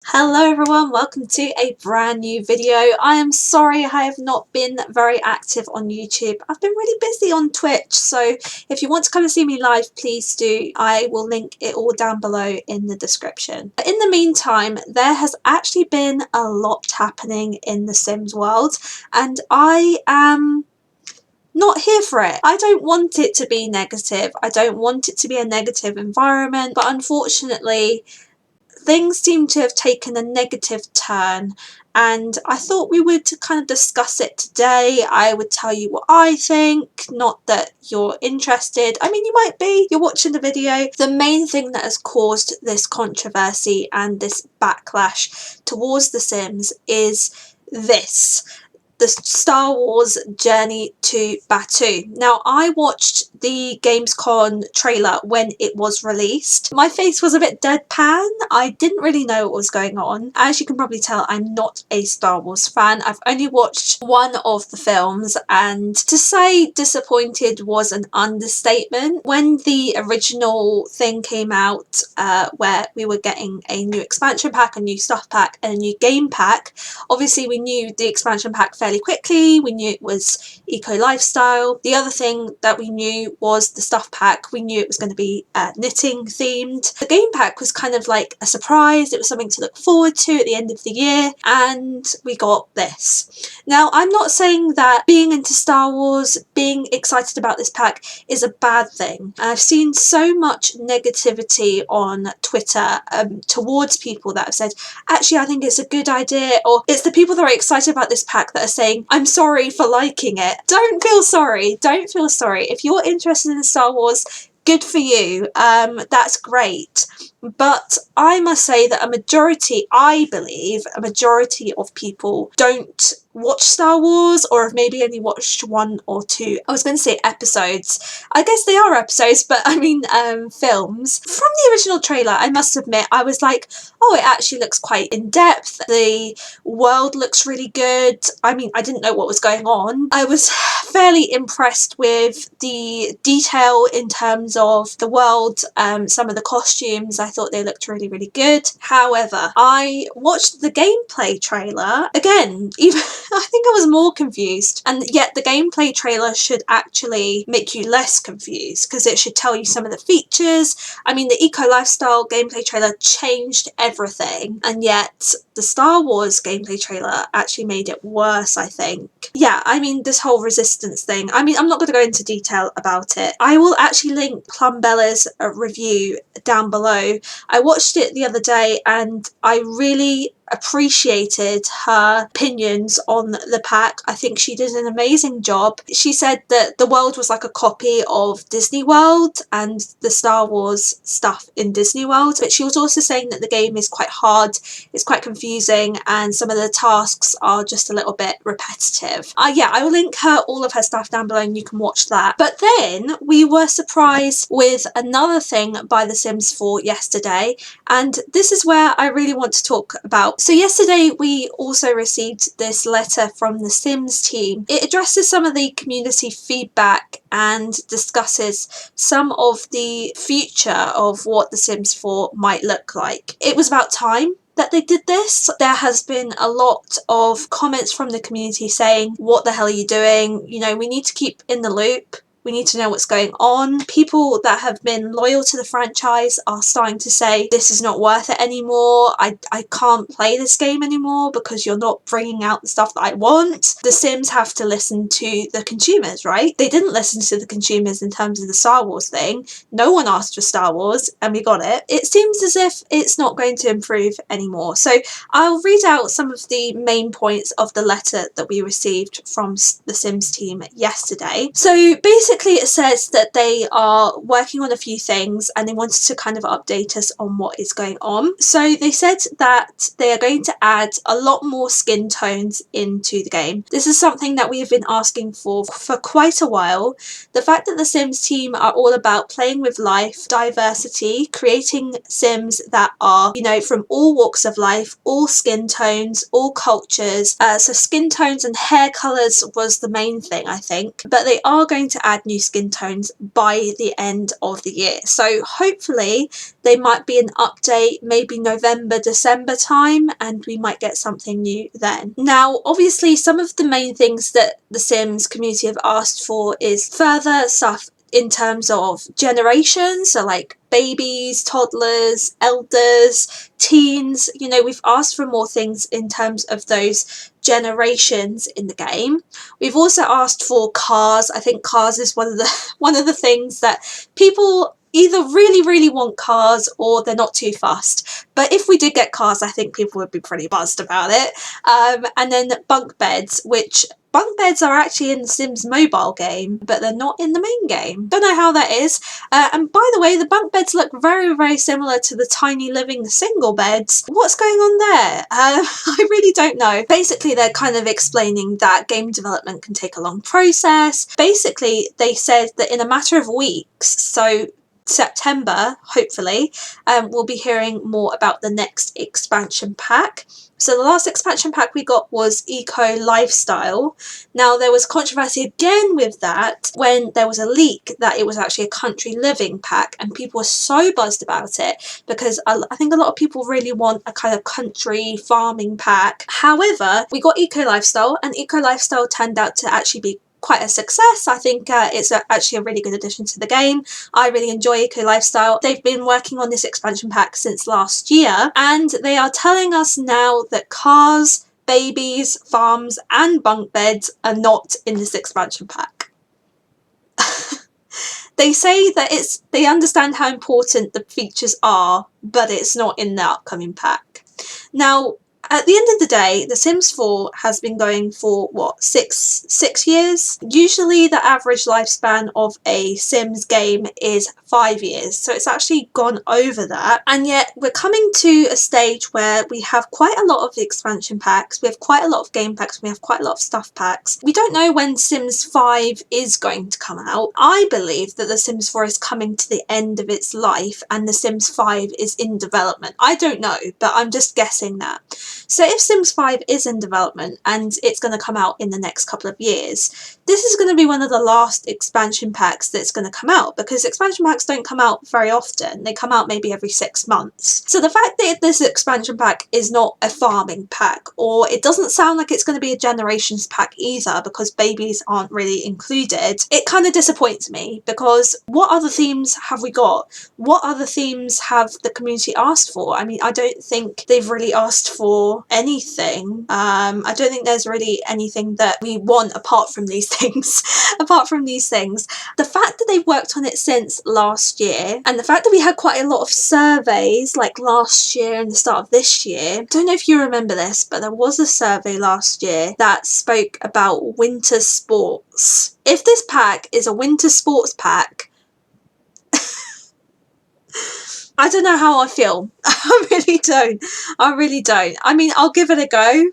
Hello everyone, welcome to a brand new video. I am sorry I have not been very active on YouTube. I've been really busy on Twitch, so if you want to come and see me live, please do. I will link it all down below in the description. But in the meantime, there has actually been a lot happening in the Sims world, and I am not here for it. I don't want it to be negative. I don't want it to be a negative environment, but unfortunately, things seem to have taken a negative turn, and I thought we would kind of discuss it today. I would tell you what I think, not that you're interested. I mean, you might be, you're watching the video. The main thing that has caused this controversy and this backlash towards The Sims is this: the Star Wars Journey to Batuu. Now, I watched the Gamescom trailer when it was released. My face was a bit deadpan. I didn't really know what was going on. As you can probably tell, I'm not a Star Wars fan. I've only watched one of the films, and to say disappointed was an understatement. When the original thing came out, where we were getting a new expansion pack, a new stuff pack, and a new game pack, obviously we knew the expansion pack fairly quickly. We knew it was eco lifestyle. The other thing that we knew was the stuff pack. We knew it was going to be knitting themed. The game pack was kind of like a surprise. It was something to look forward to at the end of the year, and we got this. Now, I'm not saying that being into Star Wars, being excited about this pack is a bad thing. I've seen so much negativity on Twitter towards people that have said, actually, I think it's a good idea, or it's the people that are excited about this pack that are saying, I'm sorry for liking it. Don't feel sorry. Don't feel sorry. If you're interested in Star Wars, good for you. That's great. But I must say that I believe a majority of people don't watch Star Wars, or have maybe only watched one or two, I was going to say episodes. I guess they are episodes, but I mean films. From the original trailer, I must admit, I was like, oh, it actually looks quite in-depth. The world looks really good. I mean, I didn't know what was going on. I was fairly impressed with the detail in terms of the world, some of the costumes. I thought they looked really, really good. However, I watched the gameplay trailer again. Even I think I was more confused, and yet the gameplay trailer should actually make you less confused because it should tell you some of the features. I mean, the eco lifestyle gameplay trailer changed everything, and yet the Star Wars gameplay trailer actually made it worse, I think. Yeah, I mean, this whole resistance thing, I mean, I'm not going to go into detail about it. I will actually link Plumbella's review down below. I watched it the other day, and I really appreciated her opinions on the pack. I think she did an amazing job. She said that the world was like a copy of Disney World and the Star Wars stuff in Disney World, but she was also saying that the game is quite hard, it's quite confusing, and some of the tasks are just a little bit repetitive. Yeah, I will link all of her stuff down below and you can watch that. But then we were surprised with another thing by The Sims 4 yesterday, and this is where I really want to talk about. So yesterday we also received this letter from the Sims team. It addresses some of the community feedback and discusses some of the future of what The Sims 4 might look like. It was about time that they did this. There has been a lot of comments from the community saying, what the hell are you doing? You know, we need to keep in the loop. We need to know what's going on. People that have been loyal to the franchise are starting to say, this is not worth it anymore. I can't play this game anymore because you're not bringing out the stuff that I want. The Sims have to listen to the consumers, right? They didn't listen to the consumers in terms of the Star Wars thing. No one asked for Star Wars and we got it. It seems as if it's not going to improve anymore. So I'll read out some of the main points of the letter that we received from the Sims team yesterday. So basically it says that they are working on a few things and they wanted to kind of update us on what is going on. So they said that they are going to add a lot more skin tones into the game. This is something that we have been asking for quite a while. The fact that the Sims team are all about playing with life, diversity, creating Sims that are, you know, from all walks of life, all skin tones, all cultures. So skin tones and hair colours was the main thing, I think. But they are going to add add new skin tones by the end of the year. So hopefully they might be an update maybe November, December time, and we might get something new then. Now, obviously, some of the main things that the Sims community have asked for is further stuff in terms of generations, so like babies, toddlers, elders, teens. You know, we've asked for more things in terms of those generations in the game. We've also asked for cars. I think cars is one of the things that people either really want cars or they're not too fussed. But if we did get cars, I think people would be pretty buzzed about it. And then bunk beds, which bunk beds are actually in the Sims mobile game, but they're not in the main game. Don't know how that is. And by the way, the bunk beds look very similar to the tiny living single beds. What's going on there? I really don't know. Basically, they're kind of explaining that game development can take a long process. Basically, they said that in a matter of weeks, so September, hopefully, we'll be hearing more about the next expansion pack. So the last expansion pack we got was Eco Lifestyle. Now there was controversy again with that when there was a leak that it was actually a country living pack, and people were so buzzed about it because I think a lot of people really want a kind of country farming pack. However, we got Eco Lifestyle, and Eco Lifestyle turned out to actually be quite a success. I think it's actually a really good addition to the game. I really enjoy Eco Lifestyle. They've been working on this expansion pack since last year, and they are telling us now that cars, babies, farms and bunk beds are not in this expansion pack. They say that they understand how important the features are, but it's not in the upcoming pack. Now, at the end of the day, The Sims 4 has been going for, what, six years? Usually the average lifespan of a Sims game is 5 years, so it's actually gone over that. And yet we're coming to a stage where we have quite a lot of expansion packs, we have quite a lot of game packs, we have quite a lot of stuff packs. We don't know when Sims 5 is going to come out. I believe that The Sims 4 is coming to the end of its life and The Sims 5 is in development. I don't know, but I'm just guessing that. So if Sims 5 is in development and it's going to come out in the next couple of years, this is going to be one of the last expansion packs that's going to come out, because expansion packs don't come out very often. They come out maybe every 6 months. So the fact that this expansion pack is not a farming pack, or it doesn't sound like it's going to be a generations pack either because babies aren't really included, it kind of disappoints me, because what other themes have we got? What other themes have the community asked for? I mean, I don't think they've really asked for anything. I don't think there's really anything that we want apart from these things. The fact that they've worked on it since last year, and the fact that we had quite a lot of surveys like last year and the start of this year. I don't know if you remember this, but there was a survey last year that spoke about winter sports. If this pack is a winter sports pack, I don't know how I feel. I really don't. I mean, I'll give it a go,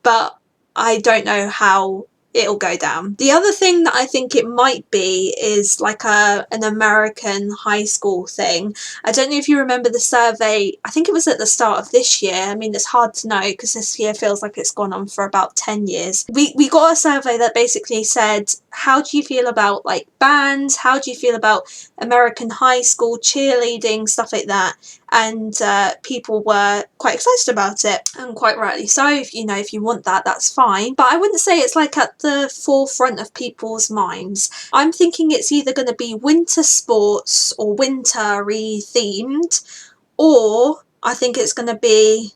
but I don't know how it'll go down. The other thing that I think it might be is like an American high school thing. I don't know if you remember the survey. I think it was at the start of this year. I mean, it's hard to know because this year feels like it's gone on for about 10 years. We got a survey that basically said, how do you feel about like bands? How do you feel about American high school cheerleading, stuff like that? And people were quite excited about it, and quite rightly so. If you want that, that's fine. But I wouldn't say it's like at the forefront of people's minds. I'm thinking it's either going to be winter sports or wintery themed, or I think it's going to be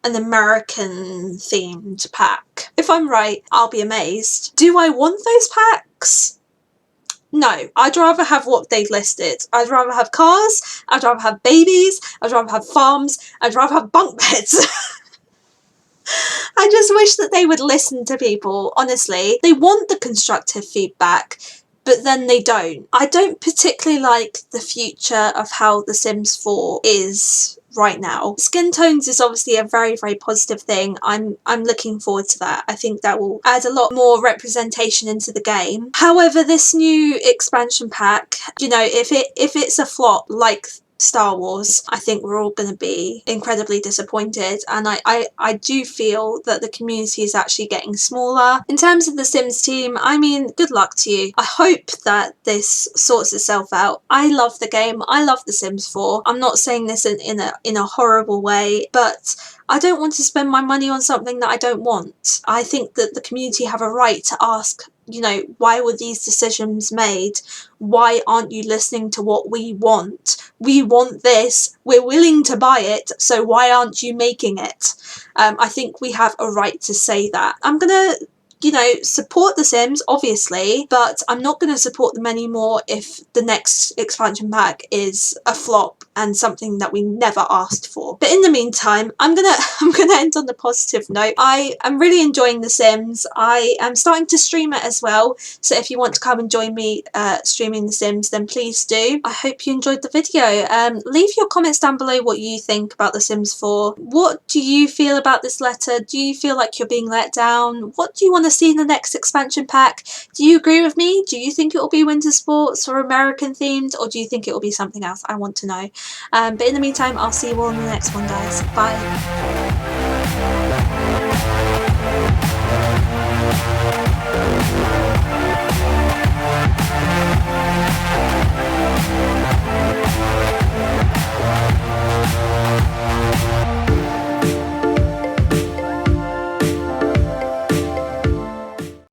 an American themed pack. If I'm right, I'll be amazed. Do I want those packs? No, I'd rather have what they've listed. I'd rather have cars, I'd rather have babies, I'd rather have farms, I'd rather have bunk beds. I just wish that they would listen to people, honestly. They want the constructive feedback, but then they don't. I don't particularly like the future of how The Sims 4 is right now. Skin tones is obviously a very positive thing. I'm looking forward to that. I think that will add a lot more representation into the game. However, this new expansion pack, if it's a flop like Star Wars, I think we're all going to be incredibly disappointed, and I do feel that the community is actually getting smaller. In terms of the Sims team, I mean, good luck to you. I hope that this sorts itself out. I love the game. I love The Sims 4. I'm not saying this in a horrible way, but I don't want to spend my money on something that I don't want. I think that the community have a right to ask, you know, why were these decisions made? Why aren't you listening to what we want? We want this, we're willing to buy it, so why aren't you making it? I think we have a right to say that. I'm gonna, you know, support The Sims, obviously, but I'm not going to support them anymore if the next expansion pack is a flop and something that we never asked for. But in the meantime, I'm gonna end on the positive note. I am really enjoying The Sims. I am starting to stream it as well, so if you want to come and join me streaming The Sims, then please do. I hope you enjoyed the video. Leave your comments down below what you think about The Sims 4. What do you feel about this letter? Do you feel like you're being let down? What do you want to see in the next expansion pack? Do you agree with me? Do you think it will be winter sports or American themed, or do you think it will be something else? I want to know. But in the meantime, I'll see you all in the next one, guys. Bye.